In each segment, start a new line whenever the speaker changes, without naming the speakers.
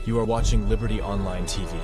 You are watching Liberty Online TV.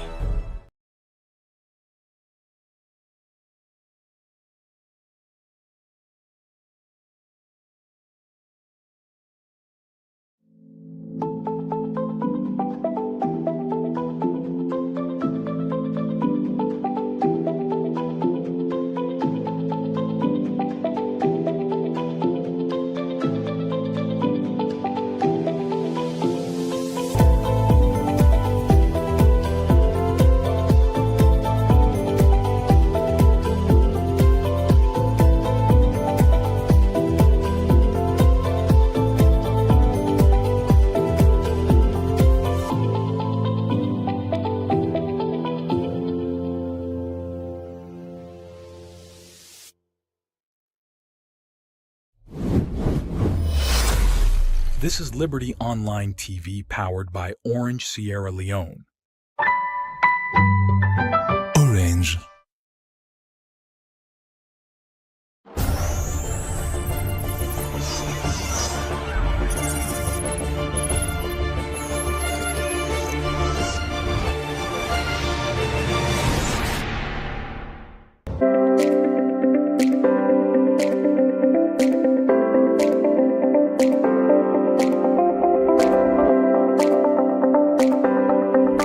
This is Liberty Online TV powered by Orange Sierra Leone. Orange.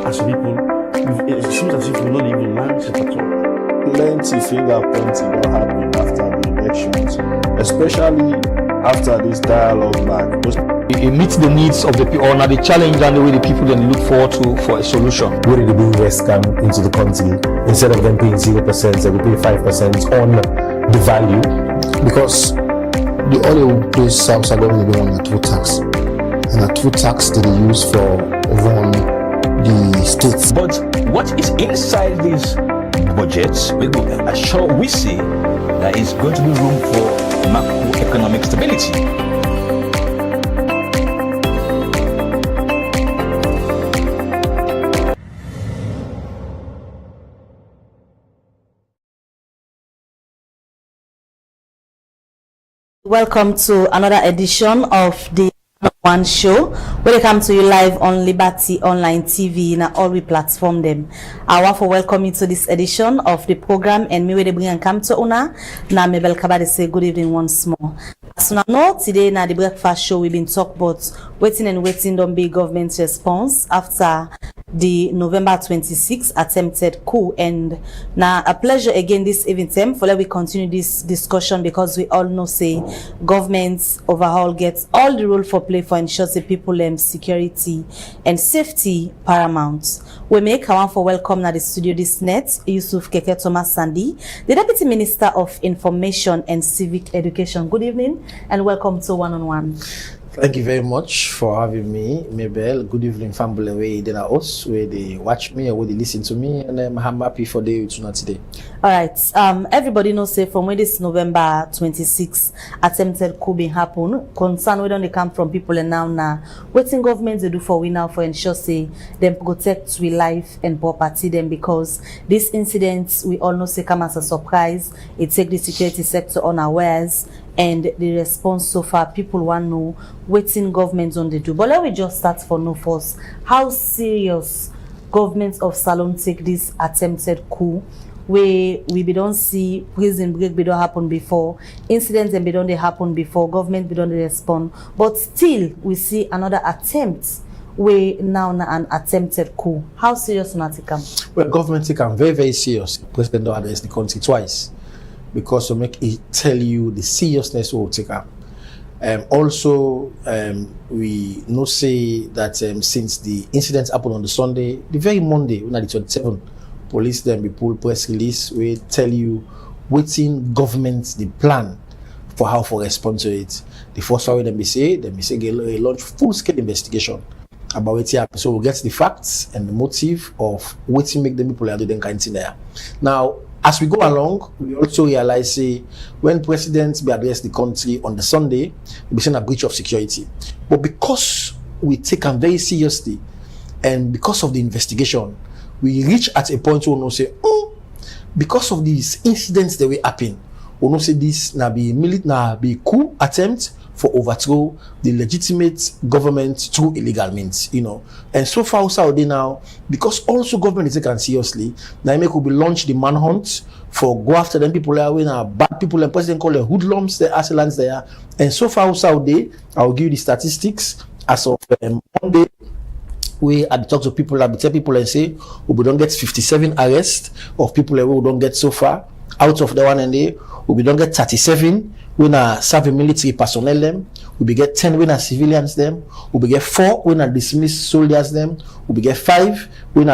As people, it seems as if we not even learn it at all.
Plenty finger pointing don't happen after the elections, especially after this dialogue back.
It meets the needs of the people, or the challenge and the way the people then look forward to for a solution.
Where did the billionaires come into the country? Instead of them paying 0%, they will pay 5% on the value.
Because the oil place South are going to be on a two tax, and a two tax that they use for run the states.
But what is inside these budgets will be sure we see there is going to be room for macroeconomic stability.
Welcome to another edition of the WAN show, where they come to you live on Liberty Online TV in all we platform them. I want to welcome you to this edition of the program, and me where they bring and come to una. Na me belkaba say good evening once more. As you know, today na the breakfast show we've been talking about waiting don't be government response after the November 26th attempted coup, and now a pleasure again this evening for let we continue this discussion, because we all know say governments overall gets all the role for play for ensure the people security and safety paramount. We make I want for welcome na the studio this net Yusuf Keke Thomas Sandy, the Deputy Minister of Information and Civic Education. Good evening and welcome to One on One.
Thank you very much for having me, Mabel. Good evening, family. Where they are us, where they watch me or where they listen to me, and I'm happy for the tonight today.
All right. Everybody knows say from when this November 26th attempted coup been happen, concern we don't come from people and now waiting governments they do for we now for ensure say them protect we life and property them, because this incident we all know say come as a surprise. It take the security sector unawares. And the response so far, people want to know waiting governments on the do. But let me just start for no first. How serious governments of Salon take this attempted coup, where we don't see prison break be don't happen before, incidents and be don't they happen before, government be don't they respond, but still we see another attempt where now an attempted coup. How serious not it come?
Well, government take them very, very serious. President don't address the country twice, because to make it tell you the seriousness we will take up. Also, we know say that since the incident happened on the Sunday, the very Monday, when the 27th, police then be pull press release, we tell you waiting government the plan for how to respond to it. The first one they say they launch full-scale investigation about what happened. So we get the facts and the motive of what make the people are doing kind of thing there. Now, as we go along, we also realize say when presidents be address the country on the Sunday, we seen a breach of security. But because we take them very seriously, and because of the investigation, we reach at a point where we know say, because of these incidents that will happen, we know say this na be coup attempt for overthrow the legitimate government through illegal means, you know. And so far Saudi now, because also government is taken seriously, now will be launched the manhunt for go after them people are bad people, and president call them hoodlums, the assailants there. And so far Saudi, I'll give you the statistics as of Monday. We at the talk to people, I tell people and say, we don't get 57 arrests of people who don't get so far. Out of the one and day, we don't get 37 when are serving military personnel them. We get 10 when are civilians them. We get 4 when are dismissed soldiers them. We get 5 when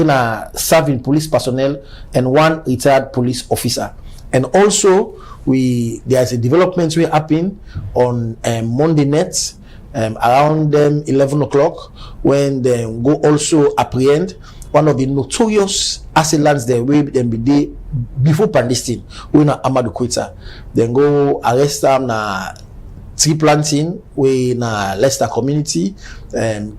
are serving police personnel, and 1 retired police officer. And also there's a development will happen on Monday night. Around 11 o'clock, when they go also apprehend one of the notorious assailants there will them be there before Pandestin, when Amadou Kweta. Then go arrest them na tree planting we na Leicester community.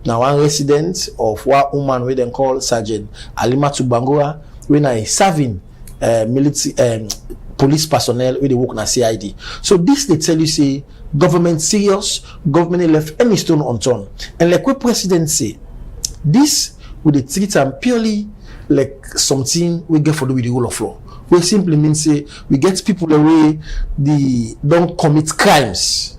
Now one resident of one woman we then call Sergeant Alima Tubangura, when I serving military police personnel with the work na CID. So this they tell you say government serious, government left any stone unturned. And like what president say, this would they treat them purely like something we get for do with the rule of law. We simply mean say we get people away they don't commit crimes,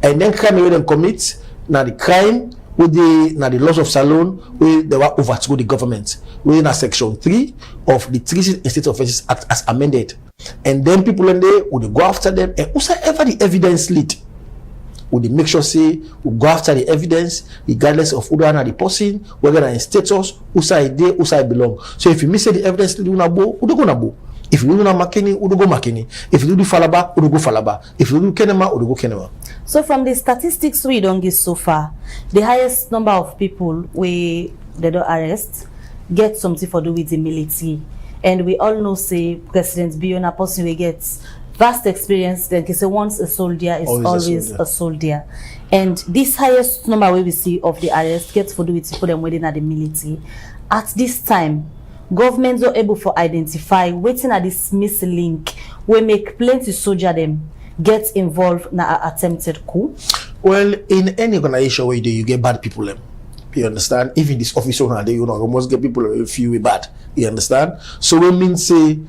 and then crime we them commit now the crime with the laws of Salon where they were overthrow the government. We in section 3 of the Treason and State Offences Act as amended. And then people in there would go after them, and whosoever the evidence lead would they make sure say we go after the evidence regardless of who the person, whether in status, who side there, who side belong. So if you miss the evidence lead, you go na bo. If you do not Makini, you go Makini. If you do Falaba, you go Falaba. If you do Kenema, you go Kenema.
So from the statistics we don't get so far, the highest number of people we they don't arrest get something for do with the military. And we all know say President Biona person we get vast experience, then say once a soldier is always a soldier. And this highest number we see of the arrest gets for do with people them within at the military. At this time, governments are able to identify waiting at this missing link we make plenty soldier them get involved in an attempted coup.
Well, in any organization where you get bad people them. You understand? Even this officer now, you know, almost get people a few bad. You understand? So we mean say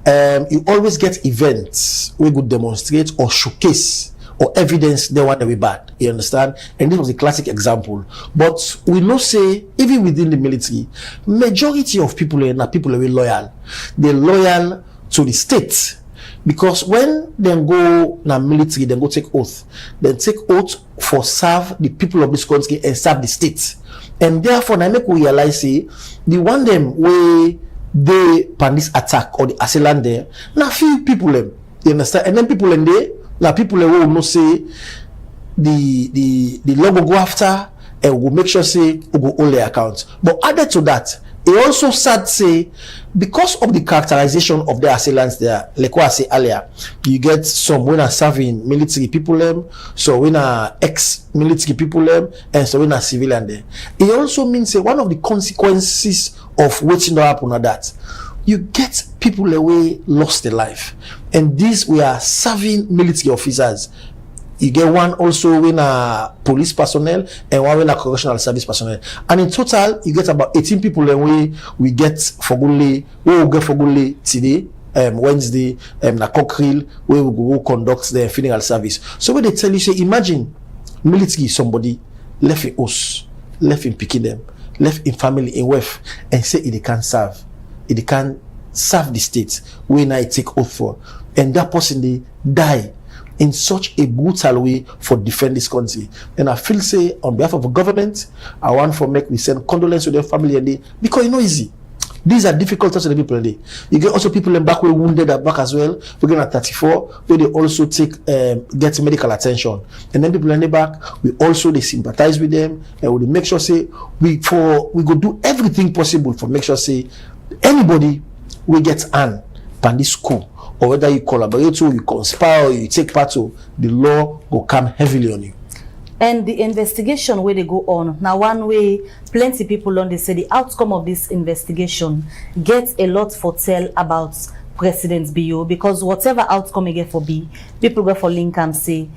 you always get events we could demonstrate or showcase or evidence they want to be bad. You understand? And this was a classic example. But we know say even within the military, majority of people are people are loyal. They're loyal to the state. Because when they go na military, they go take oath. They take oath for serve the people of this country and serve the state. And therefore, I make we realize say the one them way they pan this attack or the assailant there, now few people them. You understand? And then people in there, now people will not say the law will go after and will make sure say will go all their accounts. But added to that, it also sad say because of the characterization of the assailants there, like what I said earlier, you get some when are serving military people them, so when are ex-military people them, and so when are civilian there. It also means say one of the consequences of waiting to happen on that, you get people away lost their life, and these we are serving military officers. You get one also when a police personnel and one when a correctional service personnel, and in total you get about 18 people. And we get for we will get for today, Wednesday, na Cockrill, where we will conduct the funeral service. So when they tell you, say, imagine military somebody left in us, left in picking them, left in family in wife, and say it can serve, it can serve the state when I take oath for, and that person they die in such a brutal way for defend this country. And I feel say on behalf of the government, I want for make we send condolence to their family and they, because it's not easy. These are difficult times to the people. You get also people in back where wounded are back as well. We're going at 34 where they also take get medical attention. And then people in the back, we also they sympathize with them and we make sure say we go do everything possible for make sure say anybody we get an pan this coup. Or whether you collaborate or you conspire or you take part to, the law will come heavily on you.
And the investigation where they go on, now one way plenty people on they say the outcome of this investigation gets a lot for tell about President Bio, because whatever outcome you get for B, people go for link and say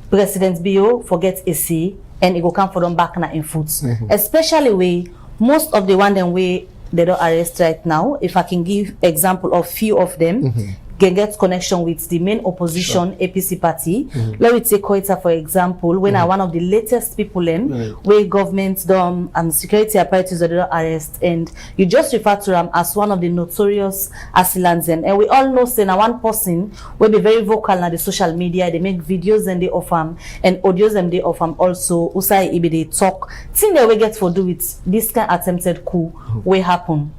President Bio forget a say and it go come for them back na in foot. Especially way most of the one them way they don't arrest right now. If I can give example of few of them, can get connection with the main opposition APC party. Let me take Koita for example. When I one of the latest people in where government and security apparatus they don't arrest, and you just refer to them as one of the notorious assailants. And we all know say now one person will be very vocal on the social media. They make videos and they offer and audios and they offer also. Usai ibe they talk. Thing they will get for do with this kind of attempted coup will happen.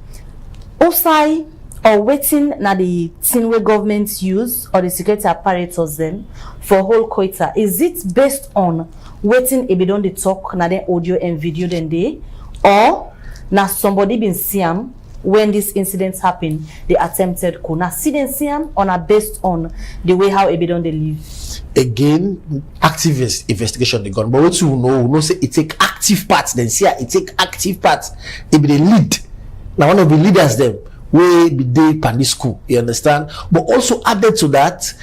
Usai or waiting na the thing where governments use or the security apparatus them for whole Koita. Is it based on waiting if they don't talk na then audio and video then they, or na somebody been see them when this incidents happen, the attempted coup. Na see them see them or na based on the way how they don't they live.
Again, active investigation they gone. But what you know say it take active parts. Then see it take active parts. If they lead, now one of the leaders them. Way be day pan this school, you understand? But also added to that,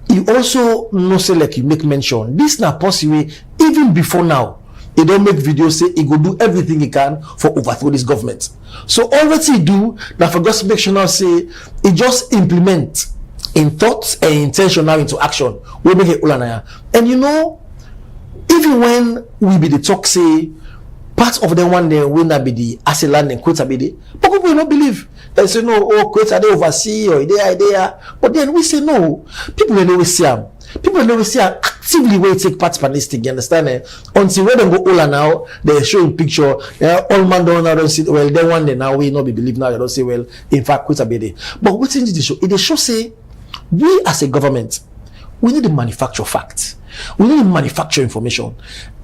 you also know say like you make mention, this na possible even before now. He don't make videos say he go do everything he can for overthrow this government. So all what he do, now for God's make sure now say he just implement in thoughts and intentional into action. We make it ulanaya. And you know, even when we be the talk say part of them one day will not be the assailant and quota be the, but people will not believe. They say no, oh quota they oversee or there. But then we say no. People will never see them. People will never see them actively where take part in this thing. You understand? Until when they go all now, they show in picture. All man don't see. Well, then one day now we not be believe now. They don't say well. In fact, quota be there. But what thing did they show? It they show say we as a government we need to manufacture facts. We need to manufacture information.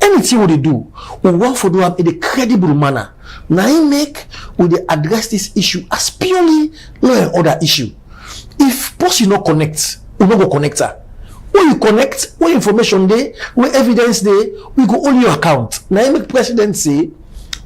Anything what they do, we want for them in a credible manner. Now I make we they address this issue as purely law and order issue. If person not connect, we not go connector. When you connect, when information there, when evidence there, we go on your account. Now I make president say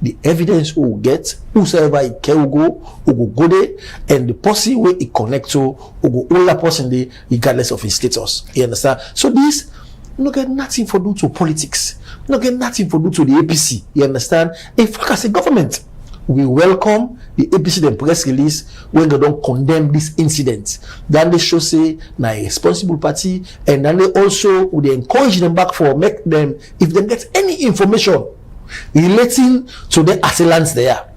the evidence we will get, whosoever it can go there, and the person where it connect to will go all that person there, regardless of his status. You understand? So this no get nothing for do to politics, no get nothing for do to the APC. You understand? In fact, as a government, we welcome the APC the press release when they don't condemn this incident. Then they show say na a responsible party, and then they also would encourage them back for make them if they get any information relating to the assailants there,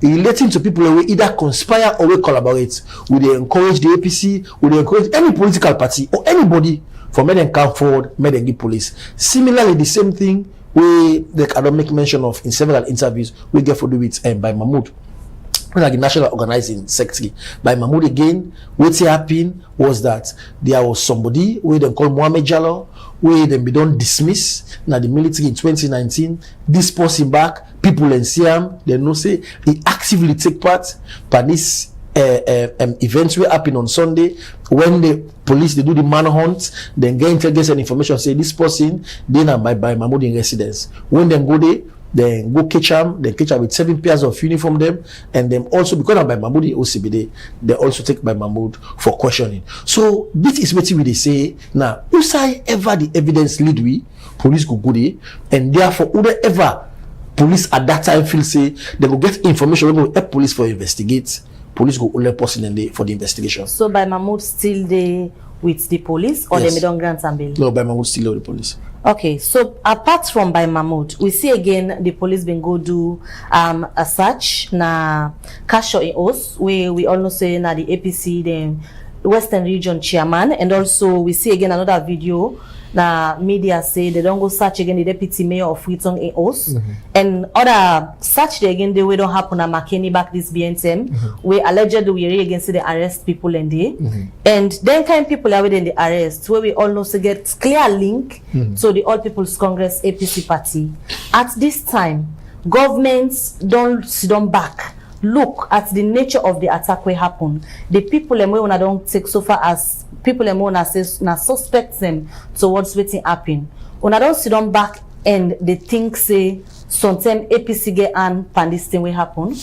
relating to people who either conspire or will collaborate, would they encourage the APC, would they encourage any political party or anybody for make them come forward, make them give police. Similarly, the same thing we I don't make mention of in several interviews we get for do it by Mahmoud. Like the National Organizing Secretary by Mahmoud again, what happened was that there was somebody where they call Mohammed Jallo, where they be done dismiss now the military in 2019. This person back, people in Siam, they know say he actively take part but this events will happen on Sunday when the police they do the manhunt, then get intelligence and information say this person then by Mahmoud in residence. When them go there, then go catch them, then catch them with 7 pairs of uniform them, and then also because by Mahmoud in OCBD, they also take by Mahmoud for questioning. So this is what we say now. Whosoever the evidence lead we, police go there, and therefore whoever police at that time feel say they will get information, we will help police for investigate. Police go only person in the for the investigation. So by Mahmoud still there with the police, or yes, they don't grant some bail? No, by Mahmoud still with the police. Okay, so apart from by Mahmoud, we see again the police been go do a search na Kasho in Os, where we all know say na the APC the Western Region chairman, and also we see again another video na media say they don't go search again the deputy mayor of Freetown in Os, and other search they again they way don't happen at McKinney back this BNTM where allegedly we really against the arrest people in there, and then kind people are within the arrest where we all know to get clear link to the All People's Congress APC party. At this time, governments don't sit on back. Look at the nature of the attack where happen. The people and we don't take so far as people and we says na suspect them towards waiting happen. Una don't sit on back and they think say sometimes APC get and this thing will happen.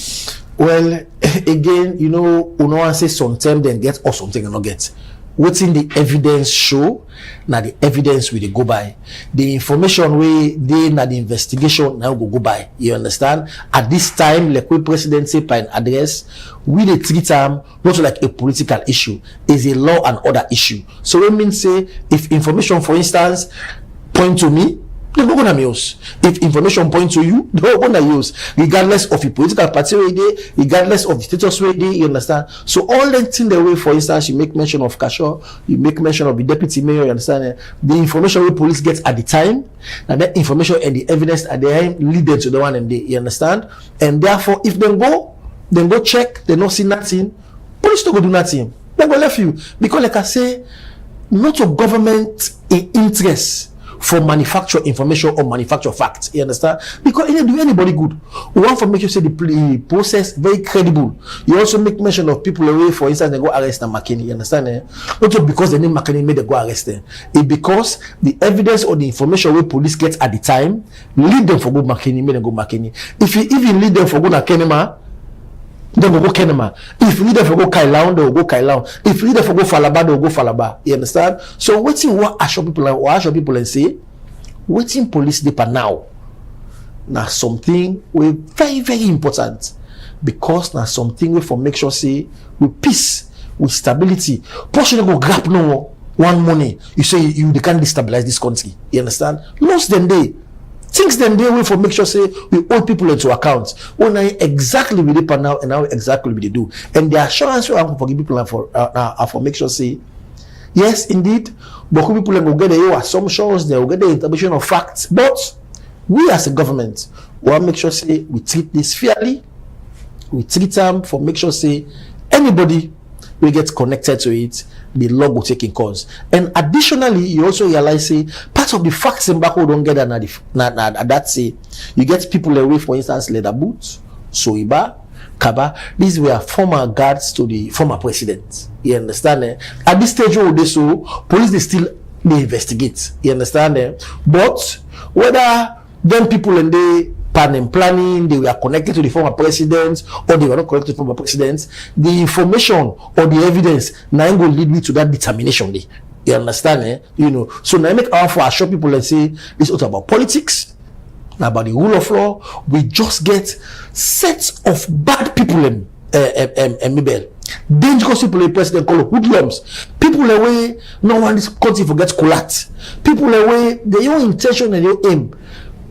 Well, again, you know, una say sometimes then get or something and not get. waiting the evidence show, now the evidence we go by. The information we they na the investigation now go by. You understand? At this time, like we president say by an address, we they treat them not like a political issue, is a law and order issue. So we mean say if information, for instance, point to me, they're not gonna use. If information points to you, they're gonna use, regardless of the political party where they, regardless of the status where they, you understand? So all that thing the way, for instance, you make mention of Kasho, you make mention of the deputy mayor, you understand? The information where police gets at the time, and that information and the evidence at the time lead them to the one and they, you understand? And therefore, if they go check, they don't see nothing, police don't go do nothing. They go left you. Because like I say, not of government in interest for manufacture information or manufacture facts, you understand? Because it do anybody good. We want to make sure say the process very credible. You also make mention of people away, for instance, they go arrest McKinney, you understand? Not just because the name McKinney made they go arrest them. It's because the evidence or the information where police get at the time lead them for go McKinney, made them go McKinney. If you even lead them for go Kenema, they will go Kenema. If you lead them for go Kailaun, they will go Kailaun. If you lead them for go Falaba, they will go Falaba. You understand? So waiting what assure people and say, waiting police deeper now something we very, very important, because now something we for make sure say with peace, with stability. Portion go grab no one money. You say they can't destabilize this country. You understand? Lost them day. Things then they will for make sure say we hold people into account. When I exactly with it now and now exactly we do. And the assurance we have for people are for make sure say yes indeed, but people will get their assumptions, they will get the interpretation of facts. But we as a government will make sure say we treat this fairly, we treat them for make sure say anybody will get connected to it, the law will take in course. And additionally, you also realize say part of the facts in back don't get that say you get people away, for instance, Leather Boots, Soiba, Kaba. These were former guards to the former president. You understand? At this stage, police they investigate. You understand? But whether them people and they planning, they were connected to the former president or they were not connected to the former president, the information or the evidence now will lead me to that determination. You understand? You know, so now I make our for assure people and say it's not about politics, not about the rule of law. We just get sets of bad people and dangerous people. The president call hoodlums. People away, no one is country forgets collapse. People away, their own intention and their aim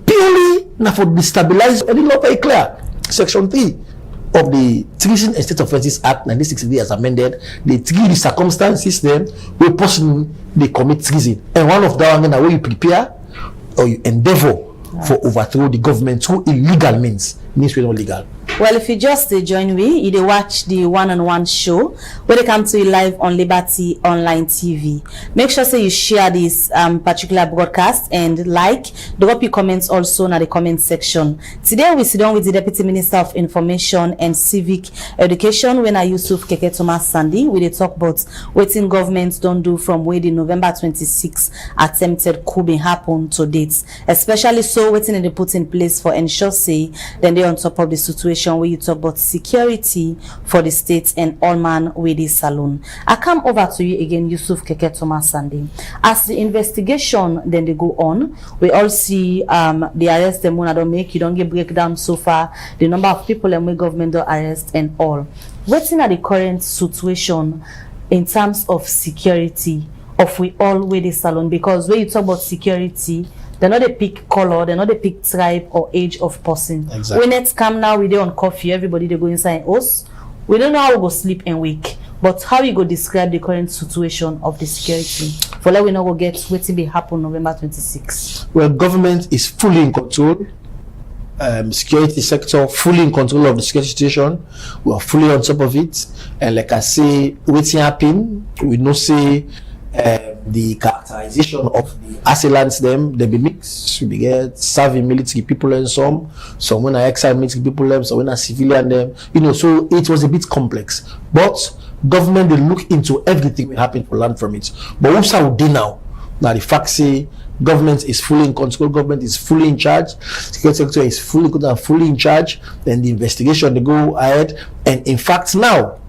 purely now for destabilize, and the law very clear. Section 3 of the Treason and State Offences Act 1963 as amended, they treat the circumstances then where person they commit treason. And one of that one where you prepare or you endeavor for overthrow the government through illegal means we're not legal.
Well, if you just join me, you dey watch the one-on-one show where they come to you live on Liberty Online TV. Make sure say you share this particular broadcast and drop your comments also in the comment section. Today we sit down with the Deputy Minister of Information and Civic Education, when I Yusuf Keke Thomas Sandy, we dey talk about what governments don't do from where the November 26th attempted coup been happen to date, especially so waiting they put in place for ensure say then they on top of the situation where you talk about security for the state and all man with the saloon. I come over to you again, Yusuf Keke Thomas Sandy. As the investigation then they go on, we all see the arrest them when I don't make, you don't get breakdown so far, the number of people and we government don't arrest and all. What's in the current situation in terms of security of we all with the salon? Because when you talk about security, they're not a pick color, they're not a pick tribe or age of person.
Exactly.
When it's come now, we dey on coffee, everybody they go inside us. We don't know how we go sleep and wake, but how you go describe the current situation of the security for let we not go get waiting be happen November 26.
Well, government is fully in control. Security sector fully in control of the security situation. We are fully on top of it, and like I say, waiting happen. We know say the characterization of the assailants them they be mixed. We get serving military people and some when I exile military people them, some when I civilian them, you know, so it was a bit complex. But government they look into everything that happened to learn from it. But what's our day now? Now the fact say government is fully in control, government is fully in charge, security sector is fully in charge, then the investigation they go ahead, and in fact now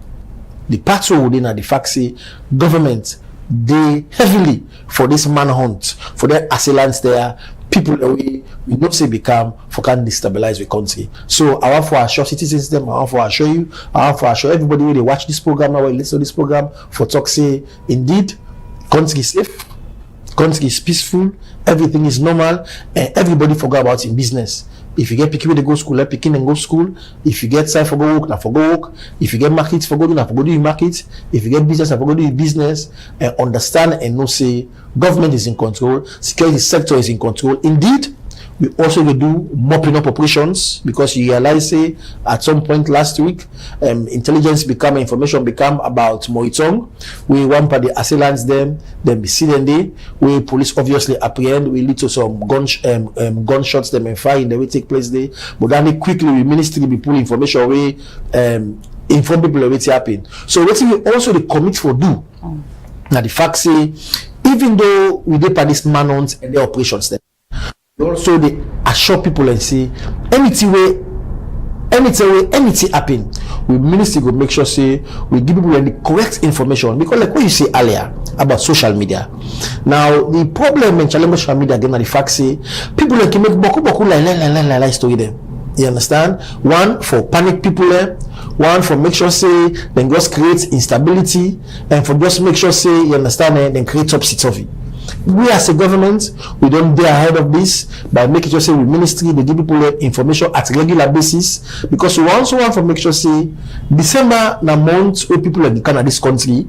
the patrol within the fact say government they heavily for this manhunt, for their assailants there, people away, we not say become for can destabilize the country. So I want for assure citizens them, I want for assure you, I want for assure everybody when they watch this program now, listen to this program, for talk say indeed, country is safe, country is peaceful, everything is normal, and everybody forgot about in business. If you get picky to go school, let picky and go school. If you get side for go work, now for go work. If you get market for go do, now for go do your market. If you get business, now for go do your business. And understand and know say government is in control, security sector is in control. Indeed, we also will do mopping up operations because you realize say at some point last week, intelligence become information become about Moitong. We want by the assailants them be seen there. We police obviously apprehend. We lead to some gunshots them and fire in the way take place there. But then quickly we ministry be pull information away, inform people of what happen. So what we also the commit for do. Now the fact say even though we did by this manhunt and the operations there. Also they assure people and say anything happen, we ministry will make sure say we give people the correct information because like what you say earlier about social media. Now the problem in challenge social media again are the fact say people like make boku like story them. You understand? One for panic people one for make sure say then just create instability and for just make sure say you understand then create topsy-turvy. We as a government, we don't dare ahead of this by making sure say we ministry they give people information at regular basis because we also want to make sure say December na month where people like the this country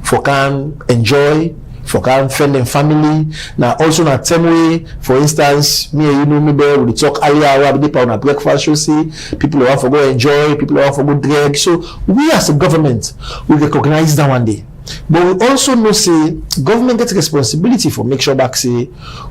for can enjoy, for can friend and family. Now also na same way, for instance, me and you know me there we talk earlier on a breakfast show say people want to go enjoy, people want to go drink. So we as a government we recognize that one day. But we also know say government gets responsibility for make sure back say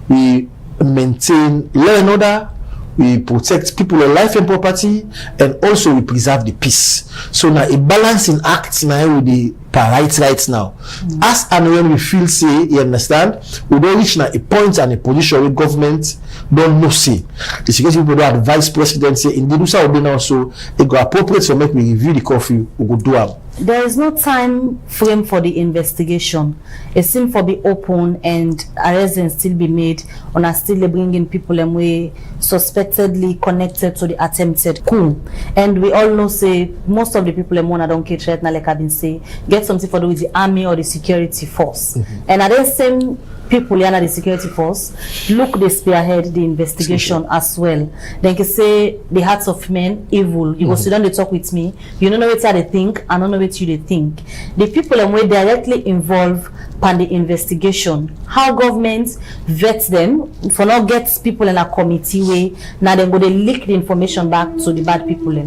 we maintain law and order, we protect people's life and property, and also we preserve the peace. So now a balancing act now with the right now. As and when we feel say, you understand, we don't reach now a point and a position where government don't know say. The security people don't advise president say indeed do so now so it go appropriate so make we review the curfew, we go do them.
There is no time frame for the investigation. It seems for be open and arrests still be made on a still bringing people and we suspectedly connected to the attempted coup. And we all know say most of the people in Mona don't get right now like I've been saying get something for do with the army or the security force. And at the same people in the security force look they spearhead the investigation as well. Then can say the hearts of men evil. You go sit down they talk with me. You don't know what they think, I don't know what you they think. The people and we directly involved in the investigation. How government vets them for not get people in a committee way. Now they go they leak the information back to the bad people.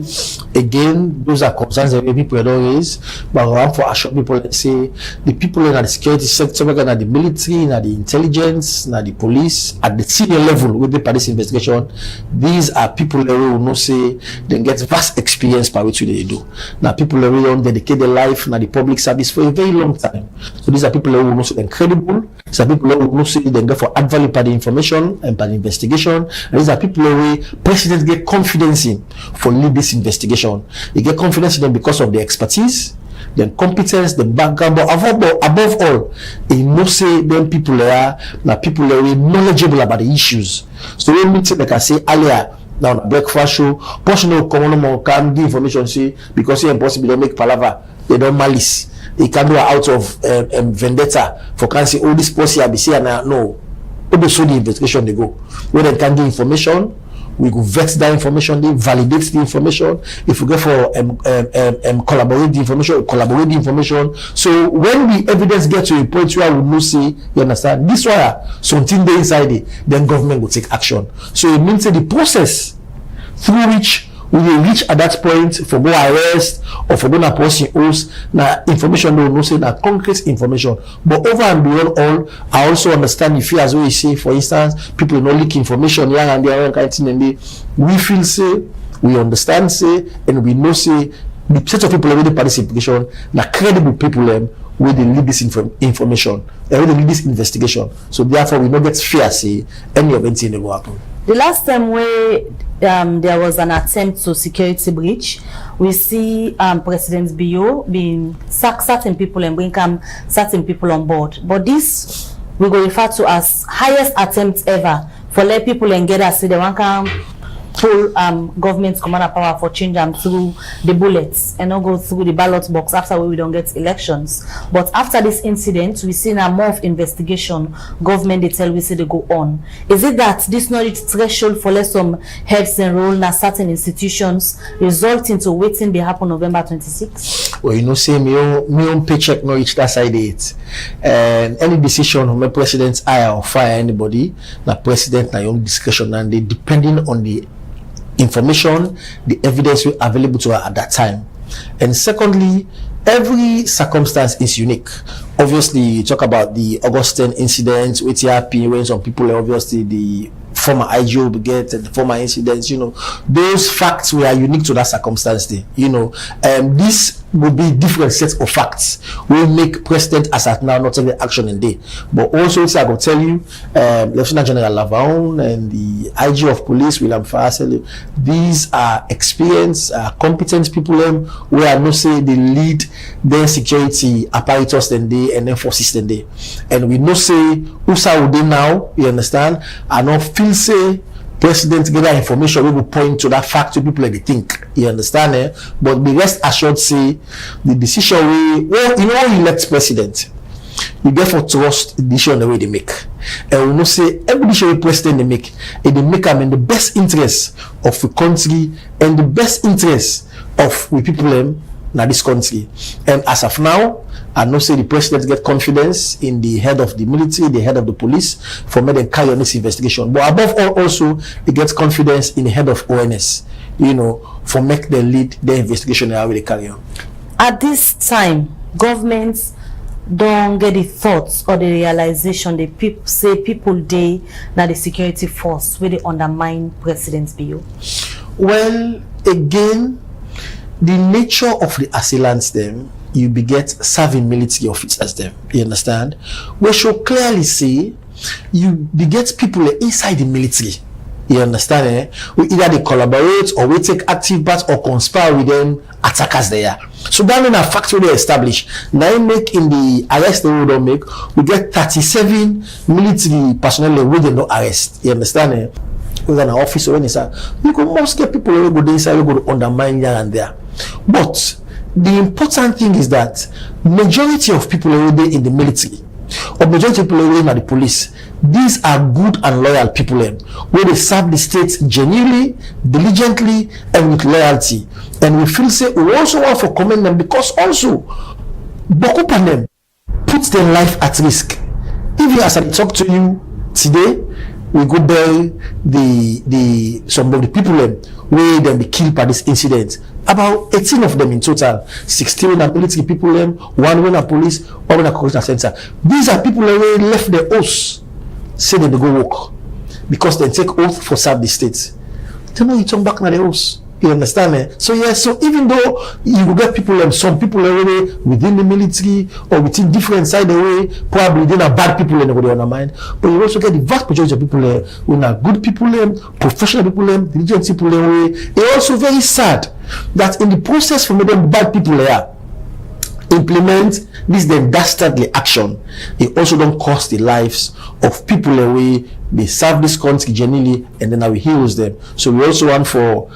Again, those are concerns that people don't raise. But I want to assure people and say the people in the security sector, in the military, in the intelligence, in the police, at the senior level with the this investigation, these are people who will not say they get vast experience by which they do. Now people who don't dedicate their life in the public service for a very long time. So these are people who will not say incredible. These are people who will not say they get for add value by the information and by the investigation. And these are people who presidents get confidence in for lead this investigation. You get confidence in them because of their expertise, their competence, the background, but above all, you know say them people are people who are knowledgeable about the issues. So when we say like I say earlier, now on a breakfast show, person who can give information say because it's impossible they make palaver, they don't malice. They can do out of vendetta for can say this policy I be saying no. But so the investigation they go. When they can give information, we go vet that information, they validate the information. If we go for collaborate the information. So when the evidence gets to a point where we know say, you understand, this wire, something there inside it, then government will take action. So it means that the process through which we will reach at that point for go arrest or for go na person host na information they will know say na concrete information. But over and beyond all, I also understand if you as we say, for instance, people not leak information here and there kind of thing and we feel say, we understand say, and we know say the set of people already participation na credible people where they lead this information, where they lead this investigation. So therefore we don't get fear say any of anything will happen.
The last time where there was an attempt to security breach, we see President Bio being sack certain people and bring certain people on board. But this we go refer to as highest attempt ever for let people and get us see the one can pull government's commander power for change them through the bullets and not go through the ballot box after we don't get elections. But after this incident, we see now more of investigation. Government they tell we say they go on. Is it that this not its threshold for less some heads enroll na certain institutions resulting to waiting be happen November 26th?
Well, you know, say me own paycheck no reach that side it. And any decision from the president's hire or fire anybody, the president na your own discretion, and they depending on the information, the evidence available to her at that time. And secondly, every circumstance is unique. Obviously, you talk about the August 10 incident, which happened when some people, obviously the former IGO get the former incidents, you know, those facts were unique to that circumstance there, you know. This will be different sets of facts will make president as at now not taking action in day. But also, I will tell you, Lieutenant General Lavaon and the IG of police, William Farasel, these are experienced, competent people who are not say they lead their security apparatus then day and then forces then day. And we know say who's how they now, you understand, and not feel say president get that information we will point to that fact to people like they think, you understand, eh? But the rest assured say the decision well, you know, when you elect president, you therefore trust the decision the way they make, and we know say every decision president they make them in the best interest of the country and the best interest of the people in this country. And as of now, I know say the president get confidence in the head of the military, the head of the police, for me to carry on this investigation. But above all, also he gets confidence in the head of ONS, you know, for make them lead the investigation and how they carry on.
At this time, governments don't get the thoughts or the realization that people day now the security force where they undermine President Bio.
Well, again, the nature of the assailants them, you beget serving military officers them, you understand? We should clearly see you beget people inside the military, you understand, eh? We either they collaborate or we take active part or conspire with them attackers there. So that means a factory they establish. Now make in the arrest they will don't make, we get 37 military personnel we they no arrest, you understand, eh? With an officer when it's you can most get people who go inside, who go to undermine here and there. But the important thing is that majority of people already in the military or majority of people already in the police, these are good and loyal people where they serve the state genuinely, diligently, and with loyalty. And we feel say we also want to commend them because also Boko them puts their life at risk. Even as I talk to you today, we go bury some of the people where they be killed by this incident. About 18 of them in total, 16 are military people, 1 in a police, 1 in a correctional center. These are people who left their oaths, say that they go work because they take oath for serve the state. They know you turn back na the oaths. You understand me? So yes, so even though you will get people, some people already within the military or within different side the way, probably they're not bad people in the mind, but you also get the vast majority of people who are good people, professional people, diligent people. It's also very sad that in the process for them bad people implement this then dastardly action, it also don't cost the lives of people away. They serve this country genuinely, and then we heals them. So we also want for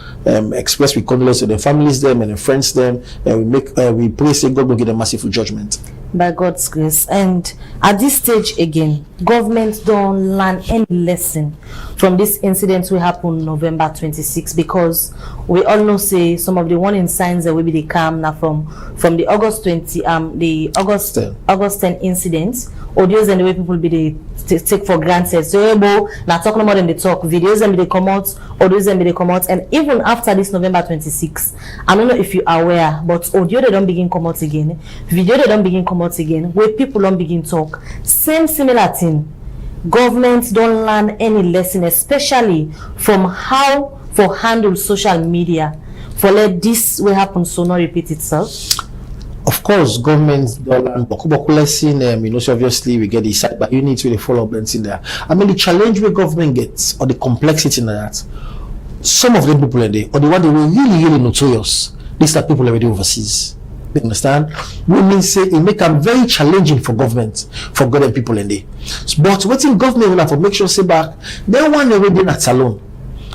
express with condolence to their families, them and their friends, them. And we pray say God will give them merciful judgment.
By God's grace. And at this stage again, government don't learn any lesson from this incident will happen November 26, because we all know say some of the warning signs that will be the calm now from the August 10 incidents, audios and the way people be they take for granted. So now talking about them they talk, videos and they come out, audios and they come out, and even after this November 26, I don't know if you are aware, but audio they don't begin come out again, video they don't begin come out again, where people don't begin talk. Same similar thing. Governments don't learn any lesson, especially from how for handle social media for let this will happen so not repeat itself.
Of course, government dollar, so obviously we get the cyber units with the follow-up and in there. I mean, the challenge where government gets or the complexity in that, some of them people in there, or the one that were really, really notorious, these are people already overseas. You understand? We mean say it make them very challenging for government, for government people in there. But what in government will have to make sure say back, they want already at salon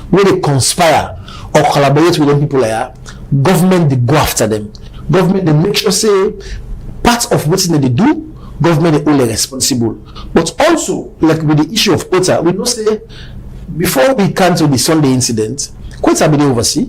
where they conspire or collaborate with them people like that. Government they go after them. Government they make sure say part of what they do, government they only responsible. But also, like with the issue of quota, we know say before we cancel the Sunday incident, quota be overseas.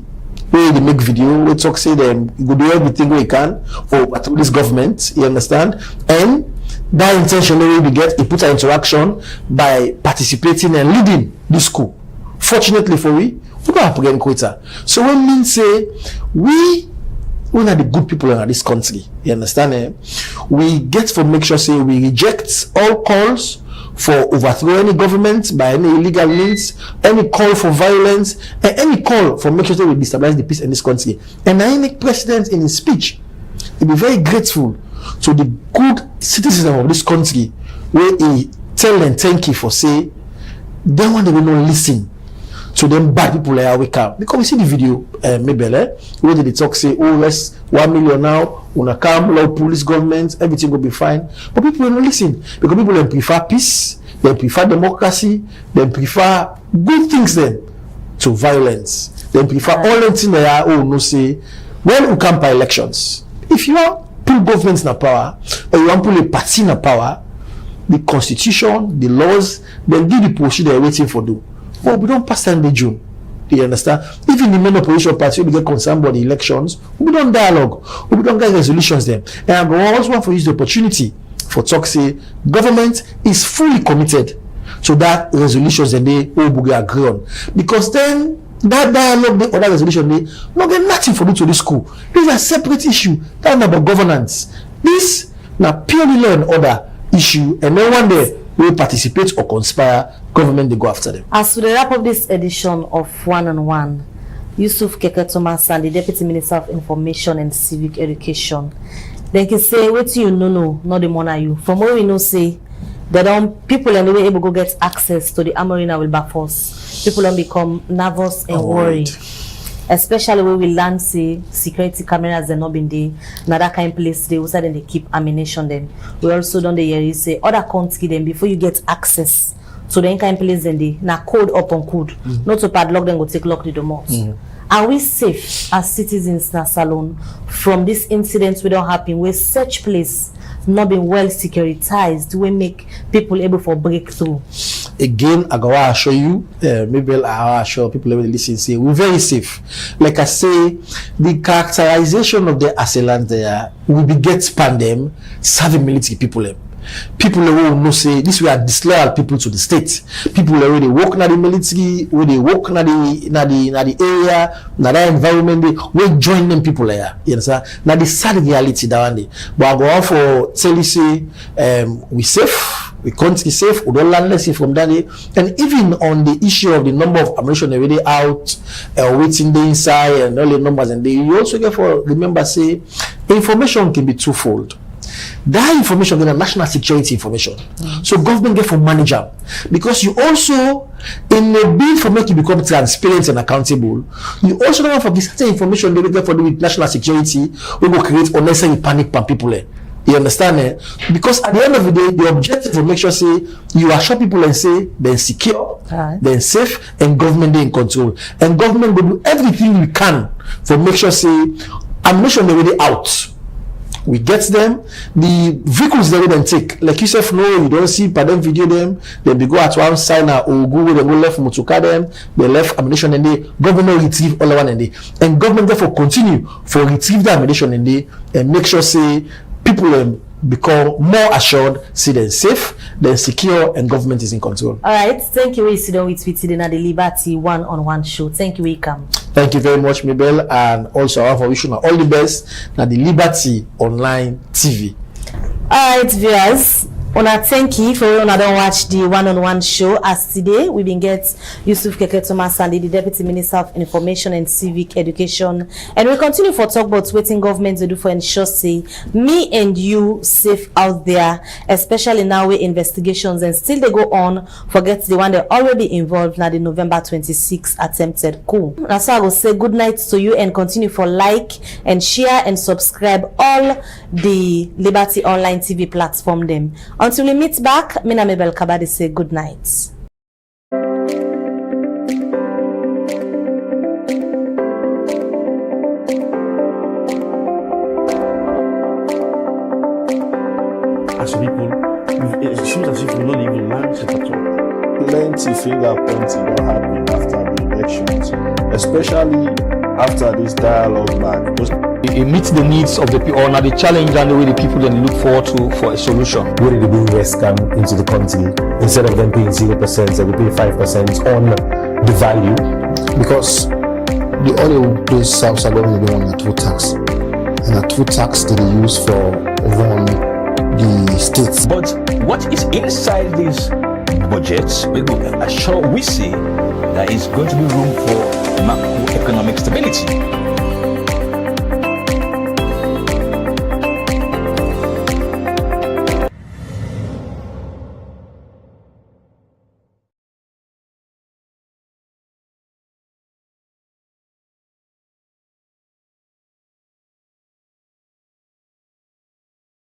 Where they make video, we talk say them go do everything we can for this government, you understand? And that intentionally we get a put an interaction by participating and leading the school. Fortunately for we don't have to get quota. So when mean say we are the good people in this country, you understand? We get to make sure say we reject all calls for overthrow any government by any illegal means, any call for violence, and any call for making sure that we destabilize the peace in this country. And I make president in his speech, he be very grateful to the good citizens of this country, where he tell them thank you for say they want to not listen to them bad people like wake up. Because we see the video, maybe where they talk say, oh, let's 1 million now, una calm, law, police, government, everything will be fine. But people will not listen because people they prefer peace, they prefer democracy, they prefer good things then to violence. They prefer all the things they are. Oh no, say when we come by elections, if you want put governments in power or you want put a party in power, the constitution, the laws, then do the procedure they're waiting for do. Well, we don't pass time in June. Do you understand? Even the main opposition party, we get concerned about the elections. We don't dialogue. We don't get resolutions there. And I also want to use the opportunity for talk say government is fully committed to that resolutions and they will agree on. Because then that dialogue or that resolution they not get nothing for me to the school. This is a separate issue. That's not about governance. This now purely law and order issue, and no one there will participate or conspire. Government they go after them. As we wrap up this edition of One on One, Yusuf Keke Thomas and the Deputy Minister of Information and Civic Education, they can say what you know, not the money you. From what we know, say they don't people anyway able to go get access to the Amorina will back force. People don't become nervous and worried. Especially when we learn say security cameras are not been there. Now that kind of place they also then they keep ammunition them. We also don't hear you say other country them before you get access. So the kind of place then they now code up on code. Not to padlock them go take lock the doors. Are we safe as citizens in Salon from this incident we don't happen where such place not being well securitized will make people able for breakthrough? Again, I go to show you, maybe I'll show people able to listen say we're very safe. Like I say, the characterization of the assailant there will be get span them, serving military people. People who know say this we are disloyal people to the state. People already work in the military, where they work in the area, in that environment, we join them people there. You understand? Now the sad reality that one day. But I go on for tell you say we safe, we country safe, we don't learn lesson from that day. And even on the issue of the number of ammunition already out, waiting the inside and all the numbers and you also get for remember say information can be twofold. That information is national security information. So government get for manager because you also in a bid for make you become transparent and accountable. You also don't have this certain information they get for do with national security. We will create unnecessary panic for people. You understand? Because at the end of the day, the objective will make sure say you assure people and say they're secure, they're safe, and government they in control. And government will do everything we can for make sure say ammunition already out. We get them, the vehicles they will take. Like you said, no, you don't see by them video them, then they go at one side or Google, they go left motocar them, they left ammunition and they government retrieve all one and they. And government therefore continue for retrieve the ammunition and they and make sure say people become more assured, see them safe, then secure, and government is in control. All right, thank you. We sit down with today na the Liberty One-on-One show. Thank you, welcome. Thank you very much, Mabel, and also I want to wish you all the best na the Liberty Online TV. All right, viewers.
Una thank you for una don't watch the one-on-one show. As today we been get Yusuf Keke Thomas and the Deputy Minister of Information and Civic Education, and we continue for talk about waiting government to do for ensure say me and you safe out there, especially now where investigations and still they go on. Forget the one they already involved now the November 26th attempted coup. Now so I will say good night to you and continue for like and share and subscribe all the Liberty Online TV platform them. Until we meet back, Mina Mabel Kabadi say good night.
As people, it seems as if we not even learn it at all. Plenty finger pointing don't happen after the elections, especially after this dialogue back.
It meets the needs of the people, or the challenge and the way the people then look forward to for a solution.
Where did the bring West come into the country? Instead of them paying 0%, they will pay 5% on the value.
Because the oil place South Salon will be on a toll tax. And a toll tax that they use for run the states.
But what is inside these budgets, we see there is going to be room for macroeconomic stability.